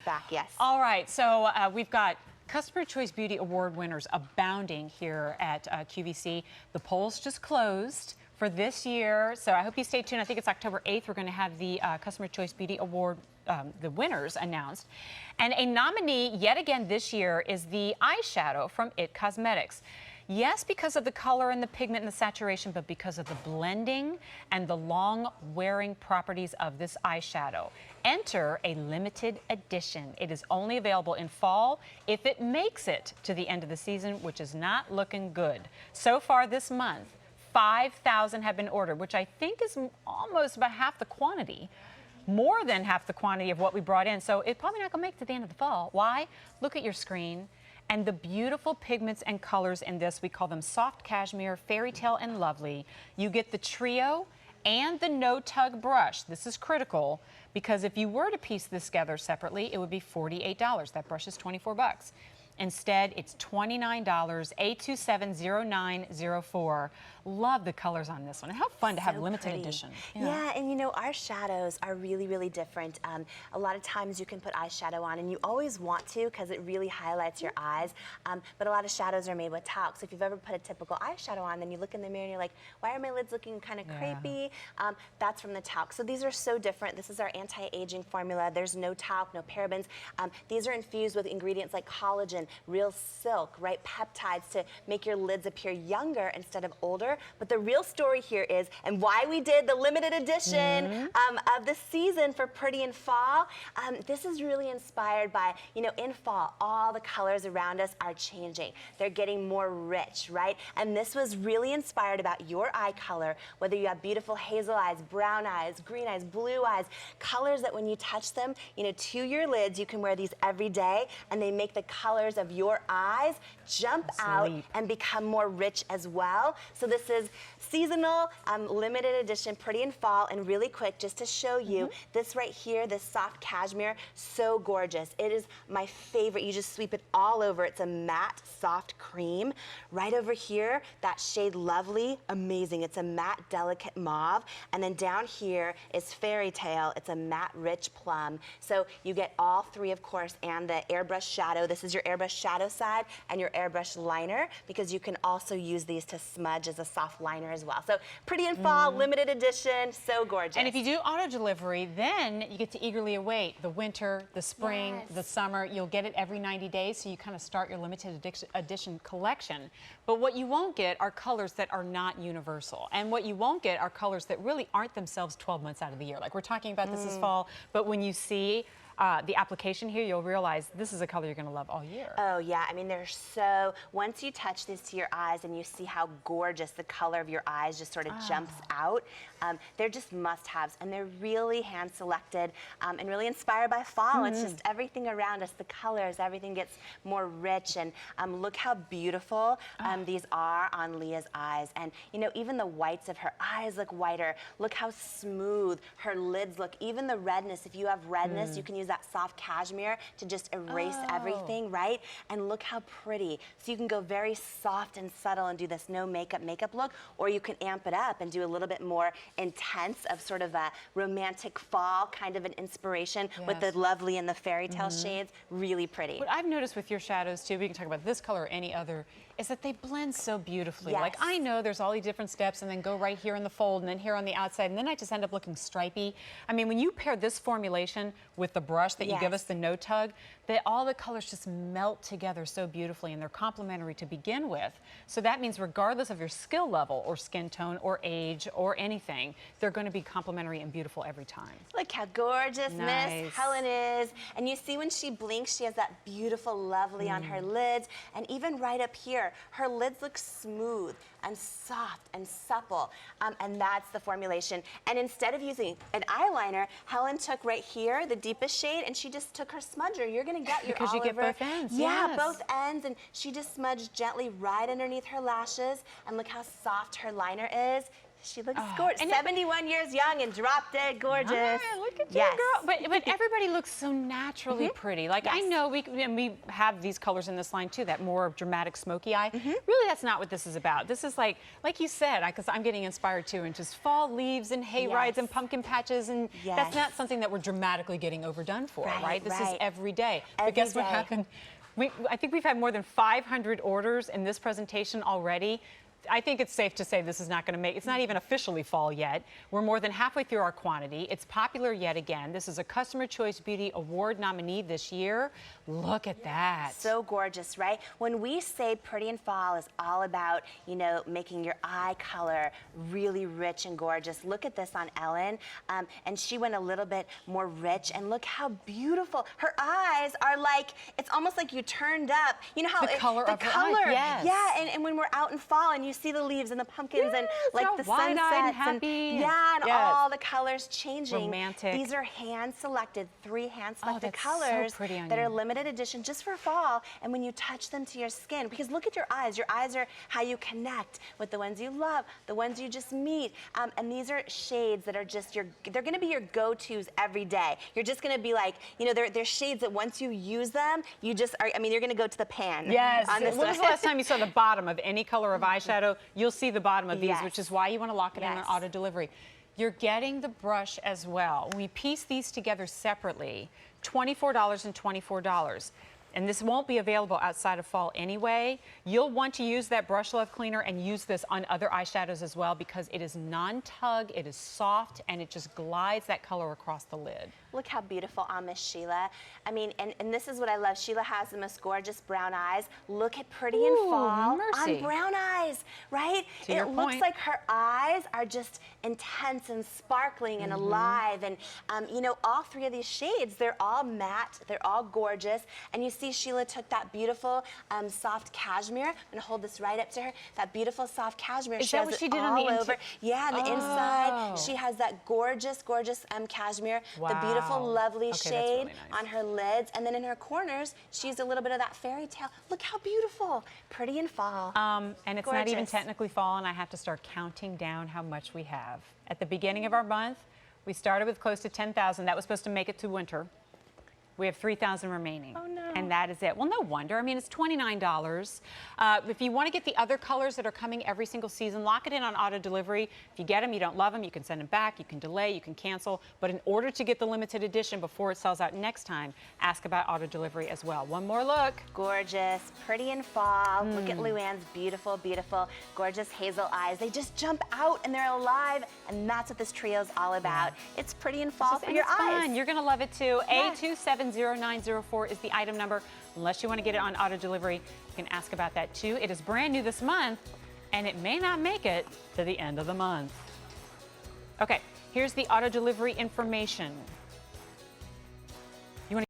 back, yes. All right, so we've got Customer Choice Beauty Award winners abounding here at QVC. The polls just closed for this year, so I hope you stay tuned. I think it's October 8th. We're going to have the Customer Choice Beauty Award, the winners announced. And a nominee yet again this year is the eyeshadow from IT Cosmetics. Yes, because of the color and the pigment and the saturation, but because of the blending and the long-wearing properties of this eyeshadow. Enter a limited edition. It is only available in fall if it makes it to the end of the season, which is not looking good. So far this month, 5,000 have been ordered, which I think is almost about half the quantity. More than half the quantity of what we brought in. So it's probably not going to make it to the end of the fall. Why? Look at your screen. And the beautiful pigments and colors in this, we call them soft cashmere, fairy tale, and lovely. You get the trio and the no-tug brush. This is critical because if you were to piece this together separately, it would be $48. That brush is 24 bucks. Instead, it's $29, A270904. Love the colors on this one. How fun to have limited edition. Yeah, and you know, our shadows are really, really different. A lot of times you can put eyeshadow on, and you always want to because it really highlights your eyes. But a lot of shadows are made with talc. So if you've ever put a typical eyeshadow on, then you look in the mirror and you're like, why are my lids looking kind of crepey? That's from the talc. So these are so different. This is our anti-aging formula. There's no talc, no parabens. These are infused with ingredients like collagen, real silk, right? Peptides to make your lids appear younger instead of older. But the real story here is, and why we did the limited edition of the season for Pretty in Fall, this is really inspired by, you know, in fall, all the colors around us are changing. They're getting more rich, right? And this was really inspired about your eye color, whether you have beautiful hazel eyes, brown eyes, green eyes, blue eyes, colors that when you touch them, you know, to your lids, you can wear these every day, and they make the colors of your eyes jump out and become more rich as well. So this is seasonal, limited edition, Pretty in Fall, and really quick, just to show you, this right here, this soft cashmere, so gorgeous. It is my favorite. You just sweep it all over. It's a matte, soft cream. Right over here, that shade Lovely, amazing. It's a matte, delicate mauve. And then down here is Fairy Tale. It's a matte, rich plum. So you get all three, of course, and the airbrush shadow. This is your airbrush shadow side and your airbrush liner, because you can also use these to smudge as a soft liner as well. So Pretty in Fall, limited edition, so gorgeous. And if you do auto delivery, then you get to eagerly await the winter, the spring, the summer. You'll get it every 90 days, so you kind of start your limited edition collection. But what you won't get are colors that are not universal. And what you won't get are colors that really aren't themselves 12 months out of the year. Like we're talking about this is fall, but when you see the application here, you'll realize this is a color you're going to love all year. Oh yeah, I mean, they're so, once you touch this to your eyes and you see how gorgeous the color of your eyes just sort of jumps out, they're just must-haves, and they're really hand-selected and really inspired by fall. It's just everything around us, the colors, everything gets more rich, and look how beautiful these are on Leah's eyes. And you know, even the whites of her eyes look whiter. Look how smooth her lids look. Even the redness, if you have redness, you can use that soft cashmere to just erase everything, right? And look how pretty. So you can go very soft and subtle and do this no makeup look, or you can amp it up and do a little bit more intense of sort of a romantic fall kind of an inspiration with the Lovely and the Fairy Tale shades. Really pretty. What I've noticed with your shadows too, we can talk about this color or any other, is that they blend so beautifully. Like I know there's all these different steps and then go right here in the fold and then here on the outside, and then I just end up looking stripey. I mean, when you pair this formulation with the brush that you give us, the no-tug, all the colors just melt together so beautifully, and they're complementary to begin with. So that means regardless of your skill level or skin tone or age or anything, they're going to be complementary and beautiful every time. Look how gorgeous Miss Helen is. And you see when she blinks, she has that beautiful Lovely on her lids. And even right up here, her lids look smooth and soft and supple. And that's the formulation. And instead of using an eyeliner, Helen took right here, the deepest shade, and she just took her smudger. You're gonna get your because you get both ends. Yeah, both ends. And she just smudged gently right underneath her lashes. And look how soft her liner is. She looks gorgeous. and 71 years young and drop dead gorgeous. Look at Yes. you, girl. But everybody looks so naturally pretty. Like I know we have these colors in this line too, that more dramatic smoky eye. Really, that's not what this is about. This is like you said, because I'm getting inspired too, and just fall leaves and hay rides and pumpkin patches, and that's not something that we're dramatically getting overdone for, right? This is every day. But guess what happened? I think we've had more than 500 orders in this presentation already. I think it's safe to say this is not going to make, it's not even officially fall yet. We're more than halfway through our quantity. It's popular yet again. This is a Customer Choice Beauty Award nominee this year. Look at that. So gorgeous, right? When we say Pretty in Fall is all about, you know, making your eye color really rich and gorgeous. Look at this on Ellen. And she went a little bit more rich, and look how beautiful. Her eyes are like, it's almost like you turned up. You know how the color of her eyes, yes. Yeah, and when we're out in fall and you see the leaves and the pumpkins and like the sunsets and happy. and all the colors changing. Romantic. These are hand-selected, 3 hand-selected that's colors so pretty on that you. are limited edition just for fall. And when you touch them to your skin, because look at your eyes are how you connect with the ones you love, the ones you just meet. And these are shades that are just they're gonna be your go-tos every day. You're just gonna be like, you know, they're shades that once you use them, you just are, I mean, you're gonna go to the pan. Yes. On this When was the last time you saw the bottom of any color of eyeshadow? You'll see the bottom of these, which is why you want to lock it in on auto delivery. You're getting the brush as well. We piece these together separately, $24 and $24. And this won't be available outside of fall anyway. You'll want to use that Brush Love Cleaner and use this on other eyeshadows as well, because it is non-tug, it is soft, and it just glides that color across the lid. Look how beautiful on Miss Sheila. I mean, and this is what I love. Sheila has the most gorgeous brown eyes. Look at Pretty in Fall on brown eyes, right? It looks like her eyes are just intense and sparkling and alive. And, you know, all 3 of these shades, they're all matte, they're all gorgeous. And you see Sheila took that beautiful soft cashmere. I'm gonna hold this right up to her. That beautiful soft cashmere. Is that what she did on the over. Yeah, on the inside. She has that gorgeous, gorgeous cashmere. The beautiful, lovely shade on her lids. And then in her corners, she used a little bit of that fairy tale. Look how beautiful. Pretty in Fall. And it's not even technically fall, and I have to start counting down how much we have. At the beginning of our month, we started with close to 10,000. That was supposed to make it to winter. We have 3,000 remaining. Oh, no. And that is it. Well, no wonder. I mean, it's $29. If you want to get the other colors that are coming every single season, lock it in on auto delivery. If you get them, you don't love them, you can send them back, you can delay, you can cancel. But in order to get the limited edition before it sells out next time, ask about auto delivery as well. One more look. Gorgeous, Pretty in Fall. Look at Luann's beautiful, beautiful, gorgeous hazel eyes. They just jump out and they're alive, and that's what this trio is all about. It's Pretty in Fall for your eyes. Fun. You're going to love it too. A270904 is the item number. Unless you want to get it on auto delivery, you can ask about that too. It is brand new this month, and it may not make it to the end of the month. Okay, here's the auto delivery information.